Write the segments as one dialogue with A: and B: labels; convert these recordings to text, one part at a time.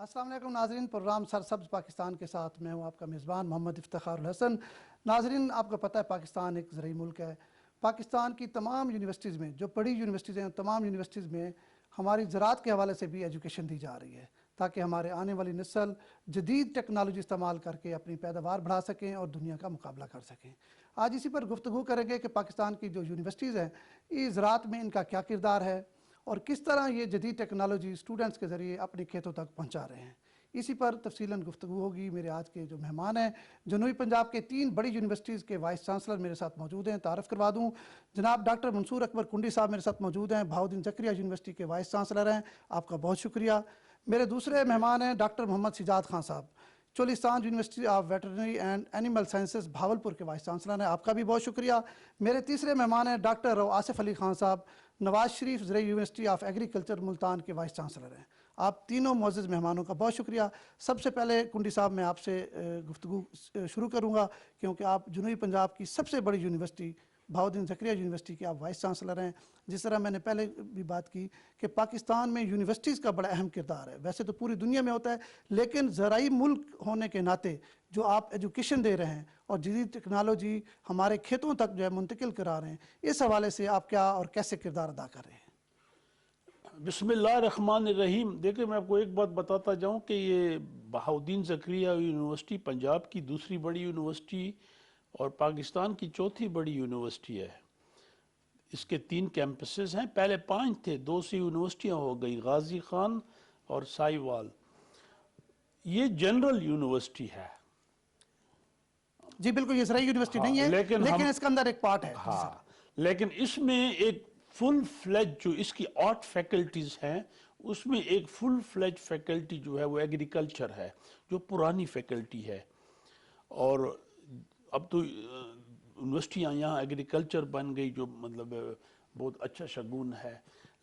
A: السلام علیکم ناظرین، پروگرام سرسبز پاکستان کے ساتھ میں ہوں آپ کا میزبان محمد افتخار الحسن۔ ناظرین، آپ کو پتہ ہے پاکستان ایک زرعی ملک ہے۔ پاکستان کی تمام یونیورسٹیز میں، جو بڑی یونیورسٹیز ہیں، تمام یونیورسٹیز میں ہماری زراعت کے حوالے سے بھی ایجوکیشن دی جا رہی ہے، تاکہ ہمارے آنے والی نسل جدید ٹیکنالوجی استعمال کر کے اپنی پیداوار بڑھا سکیں اور دنیا کا مقابلہ کر سکیں۔ آج اسی پر گفتگو کریں گے کہ پاکستان کی جو یونیورسٹیز ہیں، اس زراعت میں ان کا کیا کردار ہے اور کس طرح یہ جدید ٹیکنالوجی اسٹوڈنٹس کے ذریعے اپنے کھیتوں تک پہنچا رہے ہیں۔ اسی پر تفصیلاً گفتگو ہوگی۔ میرے آج کے جو مہمان ہیں، جنوبی پنجاب کے 3 بڑی یونیورسٹیز کے وائس چانسلر میرے ساتھ موجود ہیں۔ تعارف کروا دوں، جناب ڈاکٹر منصور اکبر کنڈی صاحب میرے ساتھ موجود ہیں، بہاؤالدین زکریا یونیورسٹی کے وائس چانسلر ہیں، آپ کا بہت شکریہ۔ میرے دوسرے مہمان ہیں ڈاکٹر محمد سجاد خان صاحب، Cholistan university of veterinary and animal sciences Bahawalpur کے وائس چانسلر ہیں، آپ کا بھی بہت شکریہ۔ میرے تیسرے مہمان ہیں ڈاکٹر آصف علی خان صاحب، نواز شریف زرعی یونیورسٹی آف ایگریکلچر ملتان کے وائس چانسلر ہیں۔ آپ تینوں معزز مہمانوں کا بہت شکریہ۔ سب سے پہلے کنڈی صاحب میں آپ سے گفتگو شروع کروں گا، کیونکہ آپ جنوبی پنجاب کی سب سے بڑی یونیورسٹی بہاؤالدین زکریا یونیورسٹی کے آپ وائس چانسلر ہیں۔ جس طرح میں نے پہلے بھی بات کی کہ پاکستان میں یونیورسٹیز کا بڑا اہم کردار ہے، ویسے تو پوری دنیا میں ہوتا ہے، لیکن زرعی ملک ہونے کے ناطے جو آپ ایجوکیشن دے رہے ہیں اور جدید ٹیکنالوجی ہمارے کھیتوں تک جو ہے منتقل کرا رہے ہیں، اس حوالے سے آپ کیا اور کیسے کردار ادا کر رہے ہیں؟
B: بسم اللہ الرحمن الرحیم۔ دیکھیں، میں آپ کو ایک بات بتاتا جاؤں کہ یہ بہاؤالدین زکریا یونیورسٹی پنجاب کی دوسری بڑی یونیورسٹی اور پاکستان کی چوتھی بڑی یونیورسٹی ہے۔ اس کے 3 کیمپسز ہیں، پہلے 5 تھے، 2 سے یونیورسٹیاں ہو گئی، غازی خان اور سائی وال۔ یہ جنرل یونیورسٹی ہے۔
A: جی بالکل، یہ زرعی یونیورسٹی نہیں ہے، لیکن اس کے اندر ایک پارٹ ہے۔
B: ہاں، لیکن اس میں ایک فل فلیج جو اس کی 8 فیکلٹیز ہیں، اس میں ایک فل فلیج فیکلٹی جو ہے وہ ایگریکلچر ہے، جو پرانی فیکلٹی ہے۔ اور اب تو یونیورسٹیاں یہاں ایگریکلچر بن گئی، جو مطلب بہت اچھا شگون ہے۔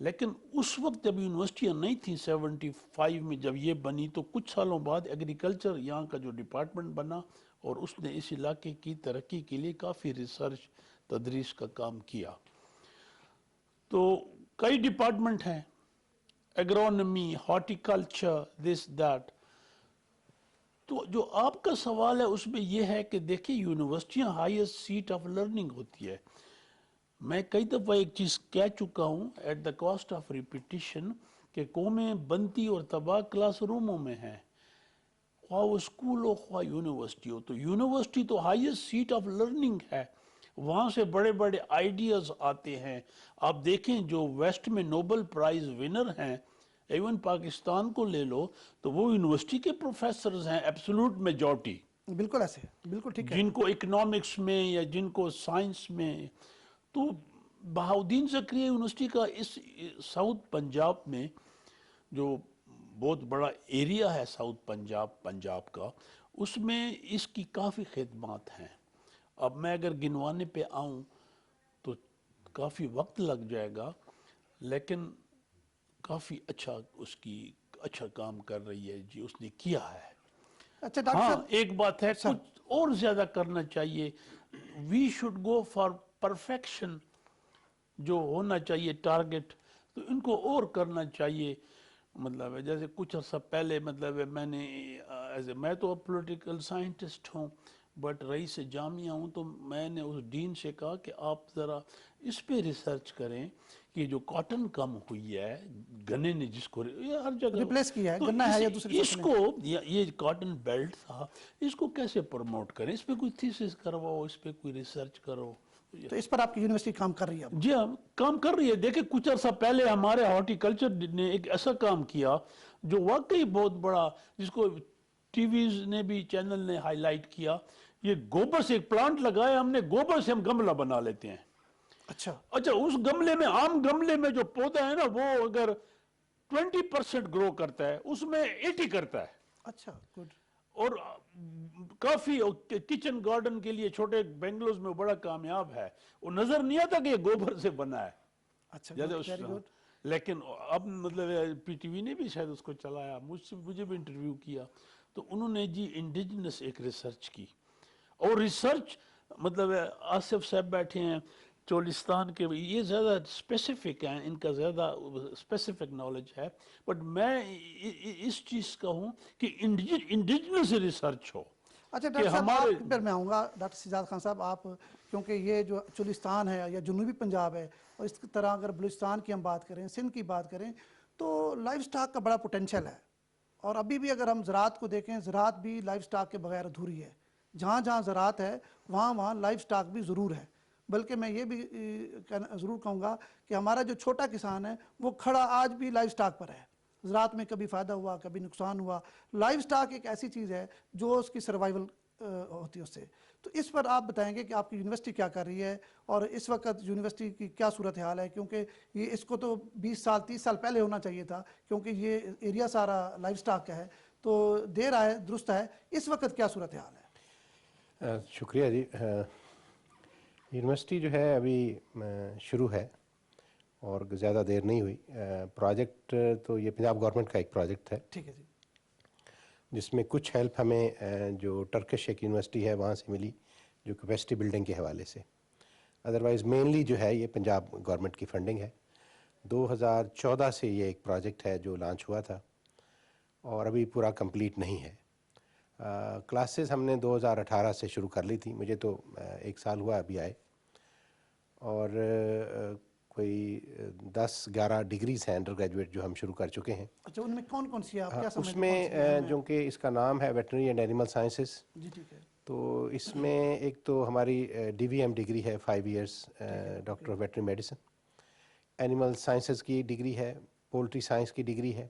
B: لیکن اس وقت جب یونیورسٹیاں نہیں تھیں 75 میں جب یہ بنی، تو کچھ سالوں بعد ایگریکلچر یہاں کا جو ڈپارٹمنٹ بنا اور اس نے اس علاقے کی ترقی کے لیے کافی ریسرچ تدریس کا کام کیا۔ تو کئی ڈپارٹمنٹ ہیں، ایگرونومی، ہارٹیکلچر، دس دیٹ۔ تو جو آپ کا سوال ہے اس میں یہ ہے کہ دیکھیں، یونیورسٹیاں ہائیسٹ سیٹ آف لرننگ ہوتی ہے۔ میں کئی دفعہ ایک چیز کہہ چکا ہوں at the cost of repetition کہ قومیں بنتی اور تباہ کلاس روموں میں ہیں، خواہ وہ اسکول ہو خواہ یونیورسٹی ہو۔ تو یونیورسٹی تو ہائیسٹ سیٹ آف لرننگ ہے، وہاں سے بڑے بڑے آئیڈیاز آتے ہیں۔ آپ دیکھیں جو ویسٹ میں نوبل پرائز ونر ہیں، ایون پاکستان کو لے لو تو وہ یونیورسٹی کے پروفیسرز ہیں، ایبسولوٹ میجورٹی،
A: بالکل ایسے، بالکل ٹھیک ہے۔
B: جن کو اکنامکس میں یا جن کو سائنس میں۔ تو بہاؤالدین زکریا یونیورسٹی کا اس ساؤتھ پنجاب میں جو بہت بڑا ایریا ہے ساؤتھ پنجاب کا، اس میں اس کی کافی خدمات ہیں۔ اب میں اگر گنوانے پہ آؤں تو کافی وقت لگ جائے گا، لیکن کافی اچھا کام کر رہی ہے جی، اس نے کیا ہے۔
A: اچھا ڈاکٹر
B: ہاں،
A: صاحب،
B: ایک بات ہے، کچھ اور زیادہ کرنا چاہیے۔ We should go for perfection, جو ہونا چاہیے ٹارگٹ، تو ان کو اور کرنا چاہیے۔ مطلب ہے جیسے کچھ عرصہ پہلے مطلب ہے میں تو پولیٹیکل سائنٹسٹ ہوں، بٹ رئیس جامعہ ہوں، تو میں نے اس ڈین سے کہا کہ آپ ذرا اس پہ ریسرچ کریں کہ جو کاٹن کم ہوئی ہے، گنے نے جس کو ہر جگہ
A: ریپلیس کیا ہے،
B: تو
A: گنا ہے یا دوسری
B: اس
A: فصلیں؟
B: کو یہ کاٹن بیلٹ تھا، اس کو کیسے پروموٹ کریں، اس پہ کوئی تھیسس کرواؤ، اس پہ کوئی ریسرچ کرو۔
A: تو اس پر آپ کی یونیورسٹی کام کر رہی ہے اب؟
B: جی ہاں، کام کر رہی ہے۔ دیکھیں، کچھ عرصہ پہلے ہمارے ہارٹیکلچر نے ایک ایسا کام کیا جو واقعی بہت بڑا، جس کو ٹی ویز نے بھی، چینل نے ہائی لائٹ کیا۔ یہ گوبر سے ایک پلانٹ لگایا ہم نے، گوبر سے ہم گملہ بنا لیتے ہیں۔
A: اچھا،
B: اس گملے میں، عام گملے میں جو پودا ہے نا، وہ اگر 20% گرو کرتا ہے، اس میں 80 کرتا ہے۔
A: اچھا، گڈ۔
B: اور کافی کچن گارڈن کے لیے چھوٹے بنگلوز میں بڑا کامیاب ہے۔ وہ نظر نہیں آتا کہ یہ گوبر سے بنا ہے،
A: اچھا،
B: جیسے
A: گڈ، ویری گڈ۔
B: لیکن اب مطلب پی ٹی وی نے بھی شاید اس کو چلایا، مجھے بھی انٹرویو کیا، تو انہوں نے جی انڈیجنس ایک ریسرچ کی۔ اور ریسرچ مطلب آصف صاحب بیٹھے ہیں، چولستان کے یہ زیادہ اسپیسیفک ہیں، ان کا زیادہ اسپیسیفک نالج ہے، بٹ میں اس چیز کا ہوں کہ انڈیجنس ریسرچ ہو
A: اچھا
B: کہ
A: ڈاکٹر صاحب
B: ہمارے
A: آپ پر میں آؤں گا، ڈاکٹر سجاد خان صاحب آپ، کیونکہ یہ جو چولستان ہے یا جنوبی پنجاب ہے، اور اس طرح اگر بلوچستان کی ہم بات کریں، سندھ کی بات کریں، تو لائف سٹاک کا بڑا پوٹینشیل ہے، اور ابھی بھی اگر ہم زراعت کو دیکھیں، زراعت بھی لائف سٹاک کے بغیر ادھوری ہے، جہاں جہاں زراعت ہے وہاں لائف سٹاک بھی ضرور ہے، بلکہ میں یہ بھی ضرور کہوں گا کہ ہمارا جو چھوٹا کسان ہے وہ کھڑا آج بھی لائف سٹاک پر ہے، زراعت میں کبھی فائدہ ہوا کبھی نقصان ہوا، لائف سٹاک ایک ایسی چیز ہے جو اس کی سروائیول ہوتی ہے اس سے، تو اس پر آپ بتائیں گے کہ آپ کی یونیورسٹی کیا کر رہی ہے اور اس وقت یونیورسٹی کی کیا صورتحال ہے، کیونکہ یہ اس کو تو 20 سال 30 سال پہلے ہونا چاہیے تھا، کیونکہ یہ ایریا سارا لائف سٹاک کا ہے، تو دیر آئے درست ہے، اس وقت کیا صورتحال ہے؟
C: شکریہ جی. یونیورسٹی جو ہے ابھی شروع ہے اور زیادہ دیر نہیں ہوئی. پروجیکٹ تو یہ پنجاب گورنمنٹ کا ایک پروجیکٹ ہے
A: ٹھیک ہے جی.
C: جس میں کچھ ہیلپ ہمیں جو ٹرکش ایک یونیورسٹی ہے وہاں سے ملی جو کیپیسٹی بلڈنگ کے حوالے سے. ادروائز مینلی جو ہے یہ پنجاب گورنمنٹ کی فنڈنگ ہے. 2014 سے یہ ایک پروجیکٹ ہے جو لانچ ہوا تھا اور ابھی پورا کمپلیٹ نہیں ہے. کلاسز ہم نے 2018 سے شروع کر لی تھی، مجھے تو 1 سال ہوا ابھی آئے، اور کوئی 10-11 ڈگریز ہیں انڈر گریجویٹ جو ہم شروع کر چکے ہیں.
A: اچھا ان میں کون کون سی ہے، آپ کیا
C: اس
A: سمجھتے
C: میں
A: ہیں کون سی اہم ہے؟
C: جو کہ اس کا نام ہے ویٹرنری اینڈ اینیمل سائنسز.
A: جی ٹھیک ہے.
C: تو اس میں ایک تو ہماری DVM ڈگری ہے 5 years doctor of veterinary medicine. Animal sciences کی ڈگری ہے، پولٹری سائنس کی ڈگری ہے.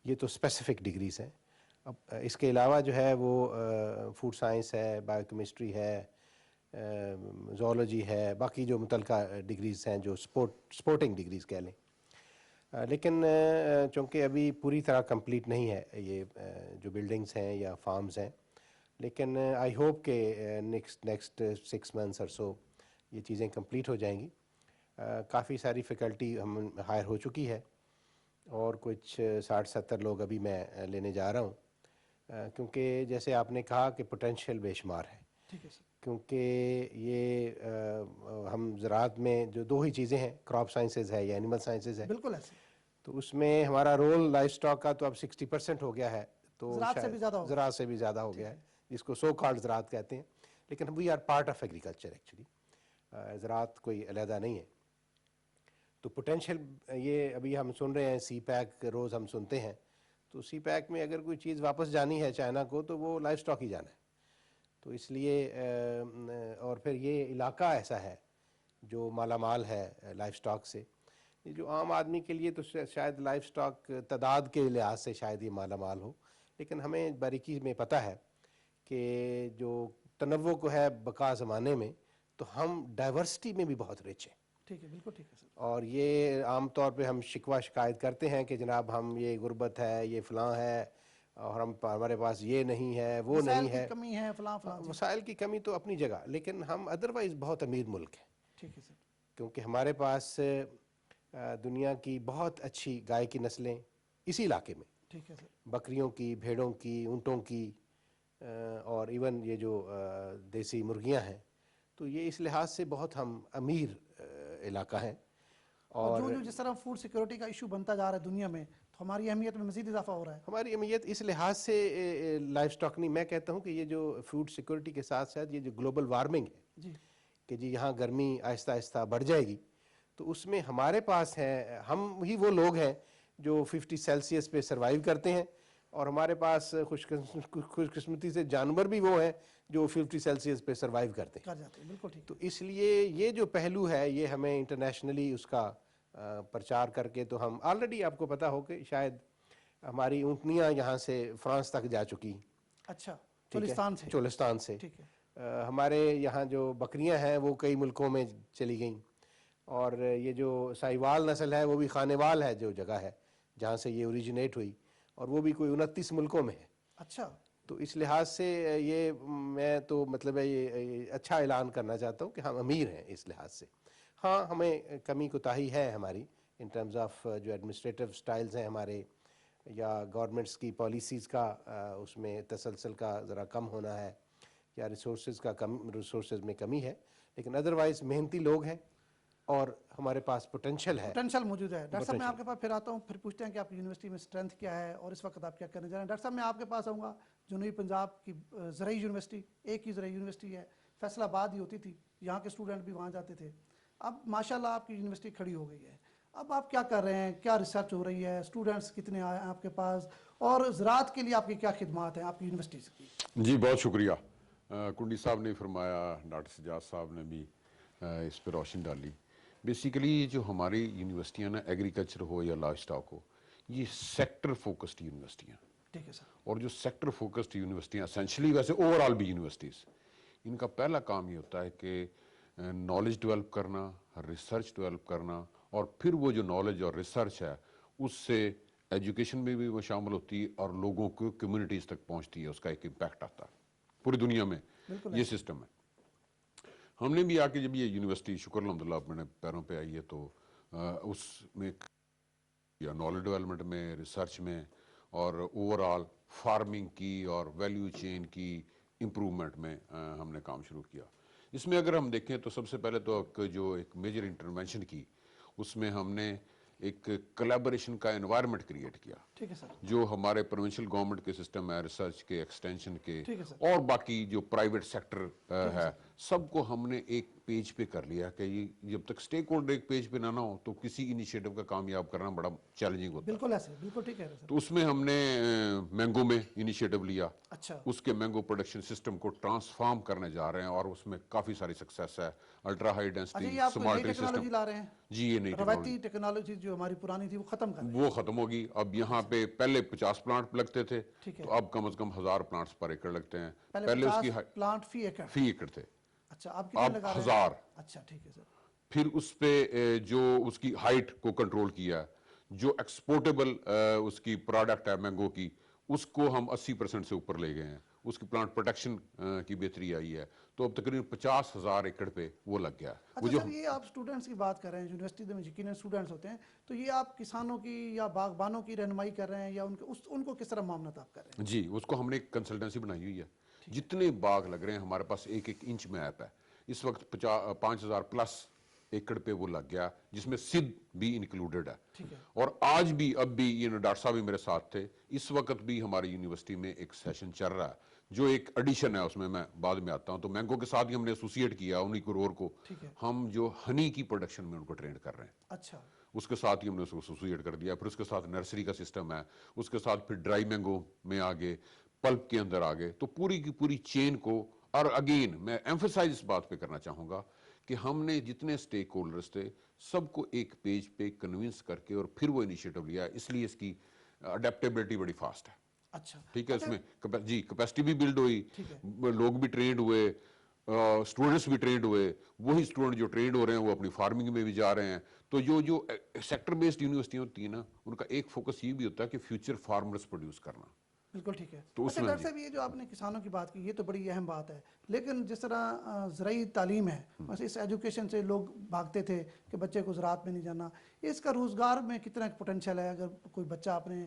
C: یہ تو اسپیسیفک ڈگریز ہیں. اب اس کے علاوہ جو ہے وہ فوڈ سائنس ہے، بایو کیمسٹری ہے، زولوجی ہے، باقی جو متعلقہ ڈگریز ہیں جو سپورٹنگ ڈگریز کہہ لیں. لیکن چونکہ ابھی پوری طرح کمپلیٹ نہیں ہے یہ جو بلڈنگز ہیں یا فارمز ہیں، لیکن آئی ہوپ کہ نیکسٹ 6 منتھس اور سو یہ چیزیں کمپلیٹ ہو جائیں گی. کافی ساری فیکلٹی ہم ہائر ہو چکی ہے اور کچھ 60-70 لوگ ابھی میں لینے جا رہا ہوں، کیونکہ جیسے آپ نے کہا کہ پوٹینشیل بے شمار ہے.
A: ٹھیک ہے سر.
C: کیونکہ یہ ہم زراعت میں جو 2 ہی چیزیں ہیں، کراپ سائنسز ہے یا اینیمل سائنسز ہے،
A: بالکل ایسے
C: تو اس میں ہمارا رول لائف سٹاک کا تو اب 60% ہو گیا ہے، تو
A: زراعت سے بھی زیادہ ہوگا.
C: زراعت سے بھی زیادہ ہو گیا ہے، جس کو سو کالڈ زراعت کہتے ہیں. لیکن we are part of agriculture actually, زراعت کوئی علیحدہ نہیں ہے. تو پوٹینشیل یہ ابھی ہم سن رہے ہیں سی پیک روز ہم سنتے ہیں، تو سی پیک میں اگر کوئی چیز واپس جانی ہے چائنا کو تو وہ لائف سٹاک ہی جانا ہے. تو اس لیے اور پھر یہ علاقہ ایسا ہے جو مالا مال ہے لائف سٹاک سے. یہ جو عام آدمی کے لیے تو شاید لائف سٹاک تعداد کے لحاظ سے شاید یہ مالا مال ہو، لیکن ہمیں باریکی میں پتہ ہے کہ جو تنوع کو ہے بقا زمانے میں، تو ہم ڈائیورسٹی میں بھی بہت رچ ہیں.
A: ٹھیک ہے بالکل ٹھیک ہے سر.
C: اور یہ عام طور پہ ہم شکوہ شکایت کرتے ہیں کہ جناب ہم یہ غربت ہے، یہ فلاں ہے، اور ہمارے پاس یہ نہیں ہے، وہ نہیں ہے.
A: وسائل کی کمی ہے، فلاں فلاں.
C: وسائل کی کمی تو اپنی جگہ، لیکن ہم ادروائز بہت امیر ملک ہیں.
A: ٹھیک ہے سر.
C: کیونکہ ہمارے پاس دنیا کی بہت اچھی گائے کی نسلیں اسی علاقے میں،
A: ٹھیک ہے سر.
C: بکریوں کی، بھیڑوں کی، اونٹوں کی، اور ایون یہ جو دیسی مرغیاں ہیں، تو یہ اس لحاظ سے بہت ہم امیر علاقہ ہیں.
A: اور جو جس طرح فوڈ سیکورٹی کا ایشو بنتا جا رہا ہے دنیا میں، تو ہماری اہمیت میں مزید اضافہ ہو رہا ہے.
C: ہماری اہمیت اس لحاظ سے لائف سٹاک نہیں، میں کہتا ہوں کہ یہ جو فوڈ سیکورٹی کے ساتھ ساتھ یہ جو گلوبل وارمنگ ہے،
A: جی
C: کہ جی یہاں گرمی آہستہ آہستہ بڑھ جائے گی، تو اس میں ہمارے پاس ہیں، ہم ہی وہ لوگ ہیں جو 50 سیلسیس پہ سروائیو کرتے ہیں، اور ہمارے پاس خوش قسمتی سے جانور بھی وہ ہیں جو 50 سیلسیس پہ سروائیو کرتے ہیں.
A: کر جاتے ہیں. بالکل ٹھیک.
C: تو اس لیے یہ جو پہلو ہے یہ ہمیں انٹرنیشنلی اس کا پرچار کر کے، تو ہم آلریڈی آپ کو پتہ ہو کہ شاید ہماری اونٹنیاں یہاں سے فرانس تک جا چکی.
A: اچھا.
C: ٹھیک ہے،
A: چولستان سے.
C: چولستان سے.
A: ٹھیک ہے.
C: ہمارے یہاں جو بکریاں ہیں وہ کئی ملکوں میں چلی گئیں، اور یہ جو ساہیوال نسل ہے وہ بھی خانیوال ہے جو جگہ ہے جہاں سے یہ اوریجنیٹ ہوئی، اور وہ بھی کوئی 29 ملکوں میں ہے.
A: اچھا.
C: تو اس لحاظ سے یہ میں تو مطلب ہے یہ اچھا اعلان کرنا چاہتا ہوں کہ ہم امیر ہیں اس لحاظ سے. ہاں ہمیں کمی کوتاہی ہے ہماری ان ٹرمز آف جو ایڈمنسٹریٹو سٹائلز ہیں ہمارے، یا گورنمنٹس کی پالیسیز کا اس میں تسلسل کا ذرا کم ہونا ہے، یا ریسورسز میں کمی ہے. لیکن ادروائز محنتی لوگ ہیں، اور ہمارے پاس پوٹینشیل ہے.
A: پوٹینشیل موجود ہے. ڈاکٹر صاحب میں آپ کے پاس پھر آتا ہوں, پھر پوچھتے ہیں کہ آپ کی یونیورسٹی میں اسٹرینتھ کیا ہے اور اس وقت آپ کیا کرنے جا رہے ہیں. ڈاکٹر صاحب میں آپ کے پاس آؤں گا. جنوبی پنجاب کی زرعی یونیورسٹی, ایک ہی زرعی یونیورسٹی ہے, فیصل آباد ہی ہوتی تھی, یہاں کے اسٹوڈنٹ بھی وہاں جاتے تھے. اب ماشاءاللہ آپ کی یونیورسٹی کھڑی ہو گئی ہے. اب آپ کیا کر رہے ہیں, کیا ریسرچ ہو رہی ہے, اسٹوڈنٹس کتنے آئے ہیں آپ کے پاس, اور زراعت کے لیے آپ کی کیا خدمات ہیں آپ کی یونیورسٹی کی؟
D: جی بہت شکریہ. کنڈی صاحب نے فرمایا, ڈاکٹر سجاد صاحب نے بھی اس پہ روشنی ڈالی. بیسیکلی جو ہماری یونیورسٹیاں نا, ایگریکلچر ہو یا لائف اسٹاک ہو, یہ سیکٹر فوکسڈ یونیورسٹیاں.
A: ٹھیک ہے سر.
D: اور جو سیکٹر فوکسڈ یونیورسٹیاں اسینشلی, ویسے اوور آل بھی یونیورسٹیز, ان کا پہلا کام یہ ہوتا ہے کہ نالج ڈیولپ کرنا, ریسرچ ڈیولپ کرنا, اور پھر وہ جو نالج اور ریسرچ ہے اس سے ایجوکیشن میں بھی وہ شامل ہوتی ہے اور لوگوں کو کمیونٹیز تک پہنچتی ہے, اس کا ایک امپیکٹ آتا ہے پوری دنیا میں. یہ سسٹم ہے. ہم نے بھی آ کے جب یہ یونیورسٹی شکر الحمدللہ اپنے پیروں پہ آئی ہے, تو اس میں یا نالج ڈیولپمنٹ میں, ریسرچ میں, اور اوور آل فارمنگ کی اور ویلیو چین کی امپرومنٹ میں ہم نے کام شروع کیا. اس میں اگر ہم دیکھیں تو سب سے پہلے تو جو ایک میجر انٹرونشن کی, اس میں ہم نے ایک کولیبوریشن کا انوائرمنٹ کریٹ کیا.
A: ٹھیک ہے سر.
D: جو ہمارے پروونشل گورنمنٹ کے سسٹم ہے, ریسرچ کے, ایکسٹینشن کے,
A: ٹھیک ہے سر.
D: اور باقی جو پرائیویٹ سیکٹر ہے, سب کو ہم نے ایک پیج پہ کر لیا کہ یہ جب تک سٹیک ہولڈر ایک پیج پہ نہ ہو تو کسی انیشیٹو کا کامیاب کرنا بڑا چیلنجنگ ہوتا ہے.
A: بالکل ایسے, بالکل ٹھیک ہے سر.
D: تو اس میں ہم نے مینگو میں انیشیٹو لیا.
A: اچھا.
D: اس کے مینگو پروڈکشن سسٹم کو ٹرانسفارم کرنے جا رہے ہیں, اور اس میں کافی ساری سکسیس ہے. الٹرا ہائی ڈینسٹی سمارٹری سسٹم.
A: لا رہے ہیں.
D: جی یہ نئی
A: روایتی ٹیکنالوجی جو ہماری پرانی تھی وہ ختم کر رہے ہیں.
D: وہ ختم ہوگی. اب یہاں پہ پہلے 50 پلانٹ لگتے تھے, تو اب کم از کم 1000 پلانٹس پر ایکڑ لگتے ہیں.
A: پہلے اس کی پلانٹ فی ایکڑ
D: تھے.
A: اچھا, اب کتنے لگا رہے ہیں؟
D: 1000.
A: اچھا ٹھیک ہے سر.
D: پھر اس پہ جو اس کی ہائٹ کو کنٹرول کیا, جو ایکسپورٹیبل اس کی پروڈکٹ ہے مینگو کی, اس کو ہم 80% سے اوپر لے گئے ہیں. اس کی پلانٹ پروٹیکشن کی بہتری آئی ہے, تو اب تقریباً 50,000 ایکڑ پہ وہ لگ گیا.
A: اچھا سر, یہ آپ اسٹوڈنٹس کی بات کر رہے ہیں, یونیورسٹی میں یقیناً اسٹوڈنٹس ہوتے ہیں, تو یہ آپ کسانوں کی یا باغبانوں کی رہنمائی کر رہے ہیں, یا ان کو کس طرح معاملات آپ کر رہے ہیں؟
D: جی, اس کو ہم نے ایک کنسلٹنسی بنائی ہوئی ہے. جتنے باغ لگ رہے ہیں ہمارے پاس 1 انچ میپ ہے. اس وقت 5000 پلس ایکڑ پہ وہ لگ گیا, جس میں سدھ بھی انکلوڈڈ ہے. اور آج بھی, اب بھی, یہ ڈاکٹر صاحب بھی میرے ساتھ تھے, اس وقت بھی ہماری یونیورسٹی میں ایک سیشن چل رہا ہے جو ایک ایڈیشن ہے, اس میں بعد میں آتا ہوں. تو مینگو کے ساتھ ہی ہم نے ایسوسیٹ کیا, انہی کرور کو ہم جو ہنی کی پروڈکشن میں ان کو ٹرینڈ کر رہے ہیں.
A: اچھا.
D: اس کے ساتھ ہی ہم نے اس کو ایسوسیٹ کر دیا. پھر اس کے ساتھ نرسری کا سسٹم ہے, اس کے ساتھ پھر ڈرائی مینگو میں آگے, پلپ کے اندر آگے, تو پوری کی پوری چین کو. اور اگین میں ایمفسائز اس بات پہ کرنا چاہوں گا کہ ہم نے جتنے سٹیک ہولڈرز تھے سب کو ایک پیج پہ کنونس کر کے اور پھر وہ انیشیٹو لیا, اس لیے اس کی اڈیپٹیبلٹی بڑی فاسٹ ہے.
A: اچھا
D: ٹھیک ہے. اس میں جی کیپیسٹی بھی بلڈ ہوئی, لوگ بھی ٹرینڈ ہوئے, اسٹوڈنٹس بھی ٹرینڈ ہوئے. وہی اسٹوڈنٹ جو ٹرینڈ ہو رہے ہیں وہ اپنی فارمنگ میں بھی جا رہے ہیں. تو جو سیکٹر بیسڈ یونیورسٹیاں ہوتی ہیں نا, ان کا ایک فوکس یہ بھی ہوتا ہے کہ فیوچر فارمرز پروڈیوس کرنا.
A: بالکل ٹھیک ہے. اچھا ڈاکٹر صاحب, یہ جو آپ نے کسانوں کی بات کی یہ تو بڑی اہم بات ہے, لیکن جس طرح زرعی تعلیم ہے, اس ایجوکیشن سے لوگ بھاگتے تھے کہ بچے کو زراعت میں نہیں جانا, اس کا روزگار میں کتنا پوٹینشیل ہے؟ اگر کوئی بچہ اپنے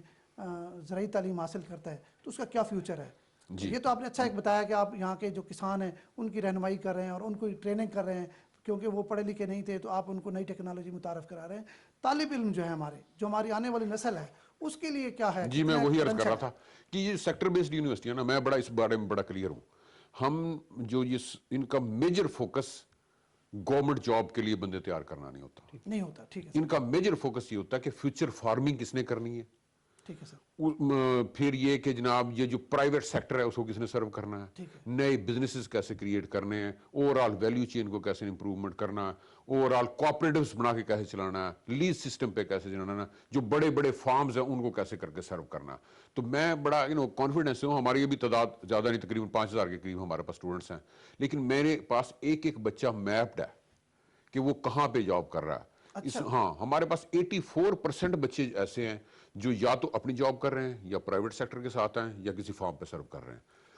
A: زرعی تعلیم حاصل کرتا ہے تو اس کا کیا فیوچر ہے؟ یہ تو آپ نے اچھا ایک بتایا کہ آپ یہاں کے جو کسان ہیں ان کی رہنمائی کر رہے ہیں اور ان کو ٹریننگ کر رہے ہیں, کیونکہ وہ پڑھے لکھے نہیں تھے تو آپ ان کو نئی ٹیکنالوجی متعارف کرا رہے ہیں. طالب علم جو ہے ہمارے, جو ہماری آنے والی نسل ہے, اس کے لیے کیا ہے؟
D: جی میں وہی عرض کر رہا تھا کہ یہ سیکٹر بیسڈ یونیورسٹی ہے نا, میں بڑا اس بارے میں بڑا کلیئر ہوں. ہم جو ان کا میجر فوکس گورنمنٹ جاب کے لیے بندے تیار کرنا نہیں ہوتا.
A: ٹھیک ہے.
D: ان کا میجر فوکس یہ ہوتا ہے کہ فیوچر فارمنگ کس نے کرنی ہے.
A: ٹھیک ہے سر.
D: پھر یہ کہ جناب یہ جو پرائیویٹ سیکٹر ہے اس کو کس نے سرو کرنا ہے, نئے بزنسز کیسے کریٹ کرنے ہیں, اوور آل ویلیو چین کو کیسے امپروومنٹ کرنا, اوور آل کوآپریٹیوز بنا کے کیسے چلانا ہے, لیز سسٹم پہ کیسے چلانا ہے, جو بڑے بڑے فارمز ہیں ان کو کیسے کر کے سرو کرنا. تو میں بڑا کانفیڈنس ہوں. ہماری ابھی تعداد زیادہ نہیں, تقریباً 5000 کے قریب ہمارے پاس اسٹوڈنٹس ہیں, لیکن میرے پاس ایک ایک بچہ میپڈ ہے کہ وہ کہاں پہ جاب کر رہا ہے. ہاں, ہمارے پاس 84% بچے ایسے ہیں جو یا تو اپنی جاب کر رہے ہیں یا پرائیویٹ سیکٹر کے ساتھ ہیں یا کسی فارم پہ سرو کر رہے ہیں.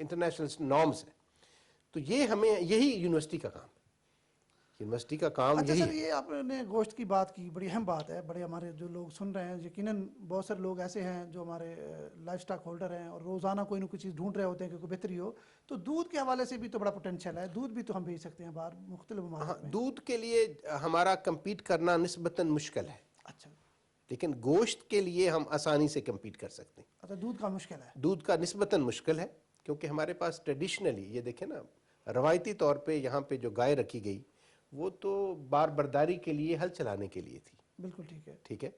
C: انٹرنیشنل نارمز ہیں. تو یہ ہمیں یہی یونیورسٹی کا کام ہے. یونیورسٹی کا کام
A: اچھا
C: یہی
A: سر، یہ آپ نے گوشت کی بات کی، بڑی اہم بات ہے. بڑے ہمارے جو لوگ سن رہے ہیں، یقیناً بہت سارے لوگ ایسے ہیں جو ہمارے لائف سٹاک ہولڈر ہیں اور روزانہ کوئی نہ کوئی چیز ڈھونڈ رہے ہوتے ہیں کہ کوئی بہتری ہو. تو دودھ کے حوالے سے بھی تو بڑا پوٹینشیل ہے. دودھ بھی تو ہم بیچ سکتے ہیں باہر مختلف ممالک میں.
C: دودھ کے لیے ہمارا کمپیٹ کرنا نسبتاً مشکل ہے،
A: اچھا
C: لیکن گوشت کے لیے ہم آسانی سے کمپیٹ کر سکتے ہیں.
A: اچھا، دودھ کا مشکل ہے.
C: دودھ کا نسبتاً مشکل ہے کیونکہ ہمارے پاس ٹریڈیشنلی یہ دیکھیں نا، روایتی طور پہ یہاں پہ جو گائے رکھی گئی وہ تو بار برداری کے لیے، ہل چلانے کے لیے تھی.
A: بالکل ٹھیک ہے.
C: ٹھیک ہے.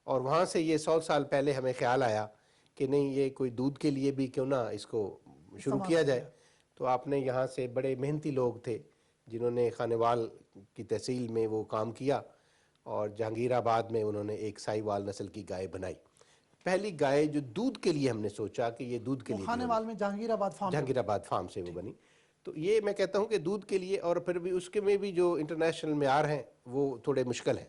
C: اور وہاں سے یہ 100 سال پہلے ہمیں خیال آیا کہ نہیں، یہ کوئی دودھ کے لیے بھی کیوں نہ اس کو شروع کیا جائے. تو آپ نے یہاں سے بڑے محنتی لوگ تھے جنہوں نے خانوال کی تحصیل میں وہ کام کیا اور جہانگیر آباد میں انہوں نے ایک سائی وال نسل کی گائے بنائی. پہلی گائے جو دودھ کے لیے ہم نے سوچا کہ یہ دودھ کے لیے
A: خانے وال میں جہانگیر آباد فارم.
C: جہانگیر آباد فارم سے وہ بنی. تو یہ میں کہتا ہوں کہ دودھ کے لیے، اور پھر بھی اس کے میں بھی جو انٹرنیشنل معیار ہیں وہ تھوڑے مشکل ہیں.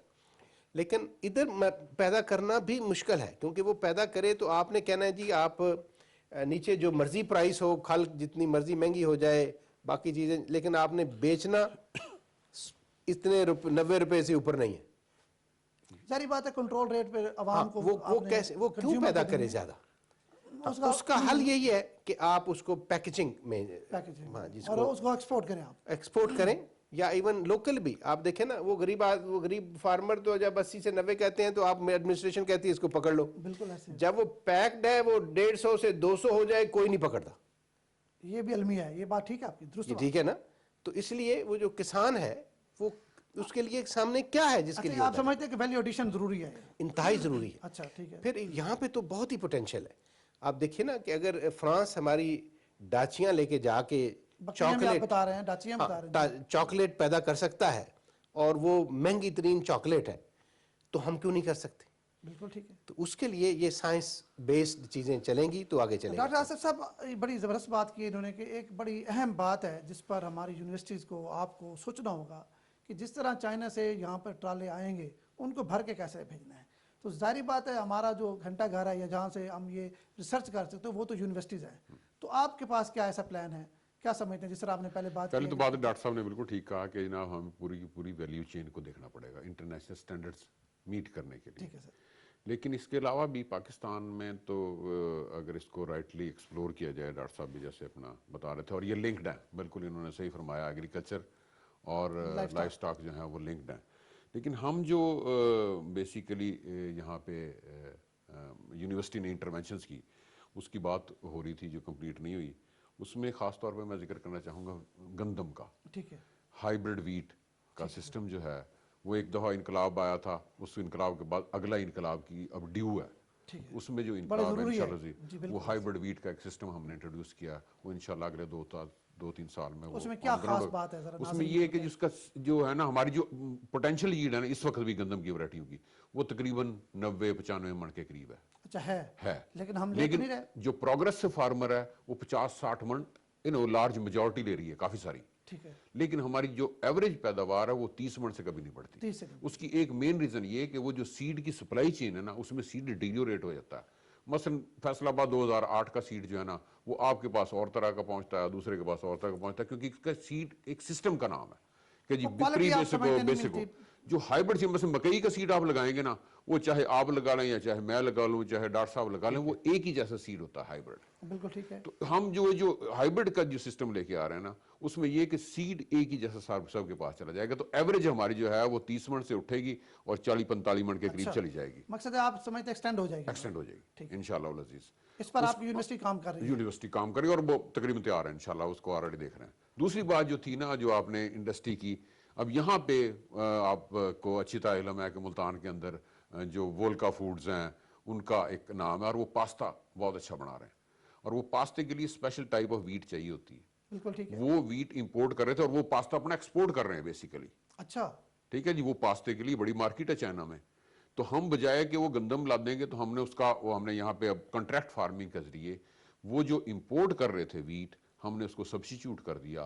C: لیکن ادھر پیدا کرنا بھی مشکل ہے کیونکہ وہ پیدا کرے تو آپ نے کہنا ہے جی آپ نیچے جو مرضی پرائس ہو، کھل جتنی مرضی مہنگی ہو جائے باقی چیزیں، لیکن آپ نے بیچنا اتنے 90 روپے سے اوپر نہیں ہے.
A: ظاہری بات ہے کنٹرول ریٹ پہ عوام کو
C: وہ کیسے، وہ کیوں پیدا کرے زیادہ؟ اس کا حل یہی ہے کہ آپ اس کو پیکیجنگ میں
A: اور اس کو ایکسپورٹ کریں، آپ
C: ایکسپورٹ کریں، یا ایون لوکل بھی. آپ دیکھیں نا، وہ غریب فارمر تو جب 80 سے 90 کہتے ہیں تو آپ ایڈمنسٹریشن کہتی ہے اس کو پکڑ لو.
A: بالکل ایسے.
C: جب وہ پیکڈ ہے وہ 150 سے 200 ہو جائے کوئی نہیں پکڑتا.
A: یہ بھی المیہ ہے، یہ بات ٹھیک ہے آپ کی، درست.
C: ٹھیک ہے نا. تو اس لیے وہ جو کسان ہے وہ اس کے لیے سامنے کیا ہے جس کے لیے
A: آپ سمجھتے ہیں کہ ویلیو ایڈیشن ضروری ہے؟
C: انتہائی ضروری ہے.
A: اچھا ٹھیک ہے.
C: پھر یہاں پہ تو بہت ہی پوٹینشیل ہے. آپ دیکھیے نا کہ اگر فرانس ہماری ڈاچیاں لے کے جا کے چاکلیٹ پیدا کر سکتا ہے اور وہ مہنگی ترین چاکلیٹ ہے تو ہم کیوں نہیں کر سکتے؟
A: بالکل ٹھیک ہے.
C: تو اس کے لیے یہ سائنس بیسڈ چیزیں چلیں گی تو آگے چلیں گی.
A: ڈاکٹر آصف صاحب بڑی زبردست بات کی انہوں نے کہ ایک بڑی اہم بات ہے جس پر ہماری یونیورسٹیز کو، آپ کو سوچنا ہوگا کہ جس طرح چائنا سے یہاں پر ٹرالے آئیں گے ان کو بھر کے کیسے بھیجنا ہے. تو ظاہری بات ہے ہمارا جو گھنٹہ گھر ہے یا جہاں سے ہم یہ ریسرچ کر سکتے ہیں وہ تو یونیورسٹیز ہیں. تو آپ کے پاس کیا ایسا پلان ہے، کیا سمجھتے ہیں جس طرح آپ نے پہلے بات کی؟
D: پہلے تو بات ڈاکٹر صاحب نے بالکل ٹھیک کہا کہ جناب ہمیں پوری کی پوری ویلیو چین کو دیکھنا پڑے گا انٹرنیشنل سٹینڈرڈز میٹ کرنے کے لیے.
A: ٹھیک ہے سر.
D: لیکن اس کے علاوہ بھی پاکستان میں تو اگر اس کو رائٹلی ایکسپلور کیا جائے، ڈاکٹر صاحب بھی جیسے اپنا بتا رہے تھے، اور یہ لنکڈ ہیں، بالکل انہوں نے صحیح فرمایا، ایگریکلچر اور لائف سٹاک جو ہیں وہ لنکڈ ہیں. لیکن ہم جو بیسیکلی یہاں پہ یونیورسٹی نے انٹرونشنز کی، اس کی بات ہو رہی تھی جو کمپلیٹ نہیں ہوئی. اس میں خاص طور پہ میں ذکر کرنا چاہوں گا گندم کا.
A: ٹھیک ہے.
D: ہائیبرڈ ویٹ کا سسٹم جو ہے وہ ایک دفعہ انقلاب آیا تھا، اس انقلاب کے بعد اگلا انقلاب کی اب ڈیو ہے. اس میں جو انقلاب ہے انشاءاللہ وہ ہائیبرڈ ویٹ کا ایک سسٹم ہم نے انٹروڈیوس کیا. وہ انشاءاللہ اگلے 2-3 سال میں
A: اس میں کیا خاص بات ہے ذرا؟
D: اس میں یہ ہے کہ جس کا جو ہے نا ہماری جو پوٹینشیل ییلڈ ہے نا اس وقت بھی گندم کی ورائٹیوں کی، وہ تقریباً 90-95 من کے قریب ہے.
A: اچھا ہے.
D: لیکن جو پروگریسو فارمر ہے وہ 50-60 من لارج میجورٹی لے رہی ہے، کافی ساری.
A: ٹھیک ہے.
D: لیکن ہماری جو ایوریج پیداوار ہے وہ 30 من سے کبھی نہیں بڑھتی. اس کی ایک مین ریزن یہ ہے کہ وہ جو سیڈ کی سپلائی چین ہے نا اس میں سیڈ ڈیلیوریٹ ہو جاتا ہے. مثلا فیصل آباد 2008 کا سیڈ جو ہے نا وہ آپ کے پاس اور طرح کا پہنچتا ہے، دوسرے کے پاس اور طرح کا پہنچتا ہے، کیونکہ اس کا سیڈ ایک سسٹم کا نام ہے کہ جی پری بیسک ہو. جو ہائیبرڈ سیڈ مثلا مکئی کا سیڈ آپ لگائیں گے نا، وہ چاہے آپ لگا لیں یا چاہے میں لگا لوں چاہے ڈاکٹر صاحب لگا لیں، وہ ایک ہی جیسا سیڈ ہوتا ہے ہائیبرڈ.
A: بالکل ٹھیک ہے.
D: تو ہم جو ہائیبرڈ کا جو سسٹم لے کے آ رہے ہیں نا اس میں یہ کہ سیڈ ایک ہی جیسا سب کے پاس چلا جائے گا، تو ایوریج ہماری جو ہے وہ 30 من سے اٹھے گی اور 40-45 من کے قریب چلی جائے گی.
A: مقصد ہے آپ سمجھتے ایکسٹینڈ ہو جائے گی؟
D: ایکسٹینڈ ہو جائے گی انشاءاللہ العزیز.
A: اس پر آپ کی یونیورسٹی کام کر رہی ہے؟
D: یونیورسٹی کام کرے اور وہ تقریباً تیار ہے انشاءاللہ، اس کو آلریڈی دیکھ رہے ہیں. دوسری بات جو تھی نا جو آپ نے انڈسٹری کی، اب یہاں پہ آپ کو اچھی طرح علم ہے کہ ملتان کے اندر جو وولکا فوڈز ہیں ان کا ایک نام ہے اور وہ پاستا بہت اچھا بنا رہے ہیں، اور وہ پاستے کے لیے اسپیشل ٹائپ آف ویٹ چاہیے ہوتی ہے.
A: بالکل ٹھیک ہے.
D: وہ ویٹ امپورٹ کر رہے تھے اور وہ پاستا اپنا ایکسپورٹ کر رہے ہیں بیسیکلی.
A: اچھا
D: ٹھیک ہے جی. وہ پاستے کے لیے بڑی مارکیٹ ہے چائنا میں. تو ہم بجائے کہ وہ گندم لا دیں گے تو ہم نے اس کا ہم نے یہاں پہ اب کنٹریکٹ فارمنگ کے ذریعے وہ جو امپورٹ کر رہے تھے ویٹ، ہم نے اس کو سبسٹیچیوٹ کر دیا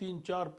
B: 3-4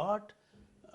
B: 8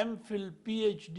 B: MPhil, PhD,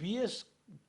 B: BS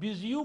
B: BZU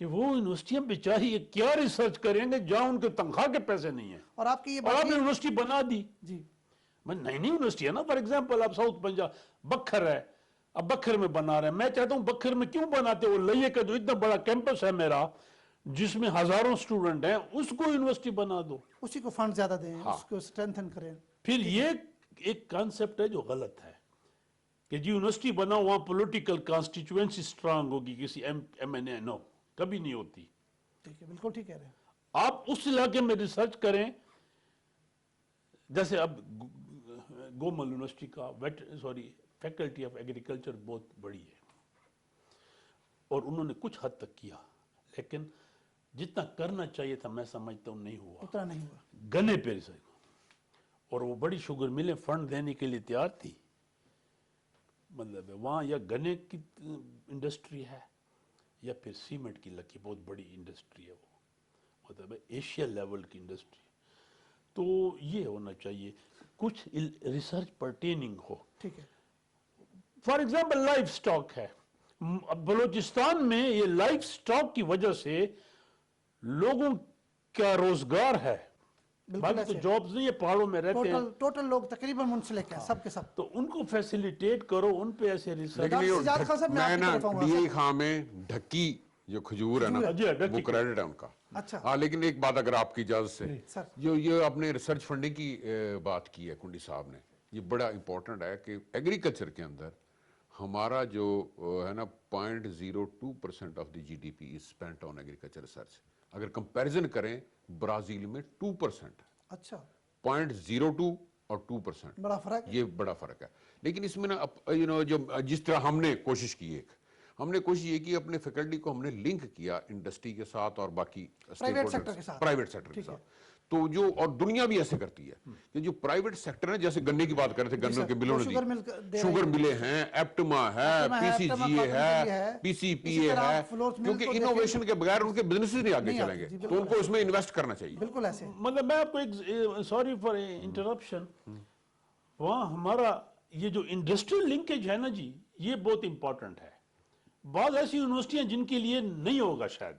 B: کہ وہ یونیورسٹیاں بیچاری یہ کیا ریسرچ کریں گے جہاں ان کے تنخواہ کے پیسے نہیں ہیں،
A: اور آپ کی یہ
B: اور آپ
A: بات
B: نے یونیورسٹی بنا دی.
A: جی
B: میں نئی نئی یونیورسٹی ہے نا، فار ایگزامپل آپ ساؤتھ پنجاب بکھر ہے، اب بکھر میں بنا رہے ہیں. میں چاہتا ہوں بکھر میں کیوں بناتے، وہ لئیے کا جو اتنا بڑا کیمپس ہے میرا جس میں ہزاروں سٹوڈنٹ ہیں، اس کو یونیورسٹی بنا دو.
A: اسی کو فنڈ زیادہ دیں، اس کو اسٹرینتھن کریں.
B: پھر یہ ایک کانسیپٹ ہے جو غلط ہے کہ جی یونیورسٹی بنا وہاں پولیٹیکل کانسٹیچوئنسی سٹرانگ ہوگی کسی ایم این اے. نو، کبھی نہیں ہوتی.
A: ٹھیک ہے، بالکل ٹھیک کہہ رہے ہیں.
B: آپ اس علاقے میں ریسرچ کریں. جیسے اب گومل یونیورسٹی کا فیکلٹی آف ایگریکلچر بہت بڑی ہے اور انہوں نے کچھ حد تک کیا، لیکن جتنا کرنا چاہیے تھا میں سمجھتا ہوں نہیں ہوا.
A: اتنا نہیں ہوا.
B: گنے پہ ریسرچ، اور وہ بڑی شوگر ملیں فنڈ دینے کے لیے تیار تھی. مطلب ہے وہاں یا گنے کی انڈسٹری ہے یا پھر سیمنٹ کی لکی بہت بڑی انڈسٹری ہے. وہ مطلب ہے ایشیا لیول کی انڈسٹری. تو یہ ہونا چاہیے کچھ ریسرچ پرٹیننگ ہو.
A: ٹھیک ہے.
B: فار ایگزامپل لائف سٹاک ہے بلوچستان میں، یہ لائف سٹاک کی وجہ سے لوگوں کا روزگار ہے. باقی تو جابز نہیں ہے، پہاڑوں میں رہتے ہیں.
A: ٹوٹل لوگ تقریباً منسلک ہیں سب کے سب.
B: تو ان کو فیسیلیٹیٹ کرو، ان پہ ایسے ریسرچ.
A: ڈاکٹر سجاد خان صاحب میں آپ
D: میں
A: کی
D: نا
A: طرف آؤں گا.
D: ڈی خاں میں ڈھکی جو کھجور ہے نا وہ کریڈٹ ہے ان کا.
A: اچھا.
D: ہاں لیکن ایک بات اگر آپ کی اجازت سے،
A: سر.
D: جو یہ آپ نے ریسرچ فنڈنگ کی بات کی ہے کنڈی صاحب نے، یہ بڑا امپورٹنٹ ہے کہ ایگریکلچر کے اندر ہمارا جو ہے نا 0.02% of the G D P is spent on agriculture research. اگر کمپیریزن کریں برازیل میں 2%،
A: اچھا
D: 0.02 اور 2%،
A: بڑا فرق ہے.
D: یہ بڑا فرق ہے. لیکن اس میں نا جو جس طرح ہم نے کوشش کی، ہم نے کوشش یہ کی اپنے فیکلٹی کو ہم نے لنک کیا انڈسٹری کے ساتھ اور باقی
A: پرائیویٹ سیکٹر کے ساتھ.
D: تو جو اور دنیا بھی ایسے کرتی ہے کہ جو پرائیویٹ سیکٹر ہے، جیسے گنے کی بات کر رہے تھے، گنوں کے ملوں نے شوگر ملے ہیں، ایپٹما ہے، پی سی جی اے ہے، پی سی پی اے ہے، کیونکہ انوویشن کے بغیر ان کے بزنس نہیں آگے چلیں گے، تو ان کو اس میں انویسٹ کرنا چاہیے.
A: بالکل ایسے.
B: مطلب میں آپ کو ایک سوری فار انٹرپشن، وہاں ہمارا یہ جو انڈسٹریل لنکیج ہے نا جی، یہ بہت امپورٹنٹ ہے. بعض ایسی یونیورسٹیاں جن کے لیے نہیں ہوگا شاید.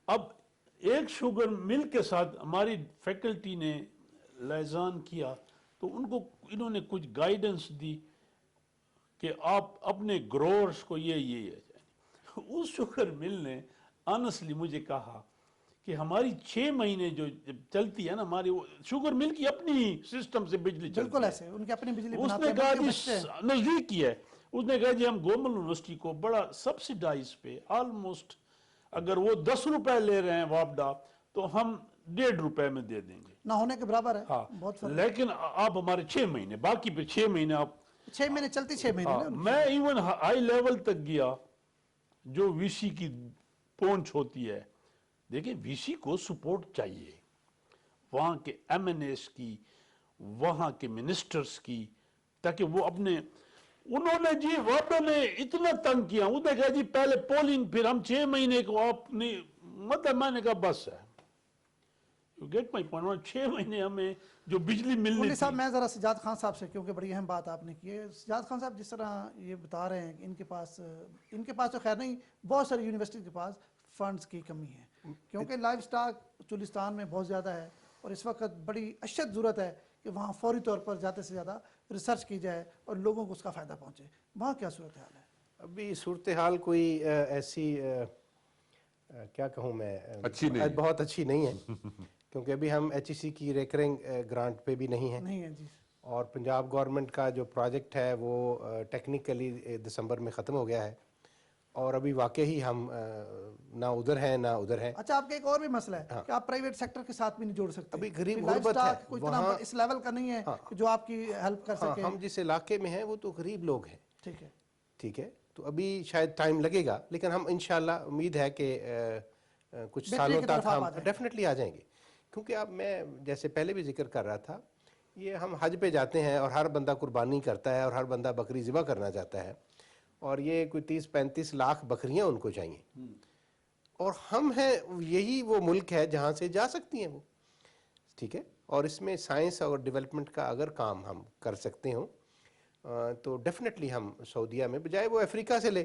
B: اب ایک شوگر مل کے ساتھ ہماری فیکلٹی نے لیزان کیا تو ان کو انہوں نے کچھ گائیڈنس دی کہ آپ اپنے گروورز کو یہ اس شوگر مل نے آنسٹلی مجھے کہا کہ ہماری 6 مہینے جو چلتی ہے نا ہماری شوگر مل کی اپنی سسٹم سے بجلی چلتی ہے.
A: بالکل ایسے ان کی اپنی بجلی
B: اس
A: بناتے
B: نے
A: ہیں.
B: کہا جی نزدیک کی ہے، اس نے کہا جی ہم گومل یونیورسٹی کو بڑا سبسیڈائز پہ آلموسٹ اگر وہ 10 روپے لے رہے ہیں وابڈا تو ہم 1.5 روپے میں دے دیں گے.
A: نہ ہونے کے برابر ہے.
B: ہاں
A: بہت فرق.
B: لیکن آپ ہمارے 6 مہینے، باقی پھر 6 مہینے آپ
A: 6 مہینے چلتی 6 مہینے.
B: میں ایون ہائی لیول تک گیا جو وی سی کی پہنچ ہوتی ہے. دیکھیں وی سی کو سپورٹ چاہیے، وہاں کے ایم این ایس کی، وہاں کے منسٹرز کی، تاکہ وہ اپنے انہوں نے جی وابڈا نے اتنا تنگ کیا. انہوں نے کہا جی پہلے پولنگ پھر ہم 6 مہینے کو آپ نے مطلب میں نے کہا بس ہے. You get my point. 6 مہینے ہمیں جو بجلی ملنی تھی.
A: صاحب میں ذرا سجاد خان صاحب سے، کیونکہ بڑی اہم بات آپ نے کی ہے. سجاد خان صاحب جس طرح یہ بتا رہے ہیں کہ ان کے پاس تو خیر نہیں، بہت ساری یونیورسٹی کے پاس فنڈز کی کمی ہے، کیونکہ لائف سٹاک چولستان میں بہت زیادہ ہے اور اس وقت بڑی اشد ضرورت ہے کہ وہاں فوری طور پر زیادہ سے زیادہ ریسرچ کی جائے اور لوگوں کو اس کا فائدہ پہنچے. وہاں کیا صورتحال ہے؟
C: ابھی صورتحال کوئی ایسی کیا کہوں میں،
D: اچھی نہیں،
C: بہت اچھی نہیں ہے، کیونکہ ابھی ہم ایچ ای سی کی ریکرنگ گرانٹ پہ بھی نہیں ہیں
A: جی.
C: اور پنجاب گورنمنٹ کا جو پروجیکٹ ہے وہ ٹیکنیکلی دسمبر میں ختم ہو گیا ہے اور ابھی واقعی ہم نہ ادھر ہیں نہ ادھر ہیں.
A: اچھا آپ کا ایک اور بھی مسئلہ ہے کہ آپ پرائیویٹ سیکٹر کے ساتھ بھی نہیں جوڑ سکتے.
C: ابھی غریب غربت ہے
A: وہاں، اس لیول کا نہیں ہے کہ جو آپ کی ہیلپ کر سکے.
C: ہم جس علاقے میں ہیں وہ تو غریب لوگ ہیں.
A: ٹھیک ہے.
C: تو ابھی شاید ٹائم لگے گا، لیکن ہم انشاءاللہ امید ہے کہ کچھ سالوں تک ہم ڈیفینیٹلی آ جائیں گے. کیونکہ اب میں جیسے پہلے بھی ذکر کر رہا تھا، یہ ہم حج پہ جاتے ہیں اور ہر بندہ قربانی کرتا ہے اور ہر بندہ بکری ذبح کرنا چاہتا ہے، اور یہ کوئی 30-35 لاکھ بکریاں ان کو چاہیے، اور ہم ہیں یہی وہ ملک ہے جہاں سے جا سکتی ہیں وہ. ٹھیک ہے. اور اس میں سائنس اور ڈیولپمنٹ کا اگر کام ہم کر سکتے ہوں تو ڈیفینیٹلی ہم سعودیہ میں، بجائے وہ افریقہ سے لے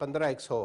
C: 1500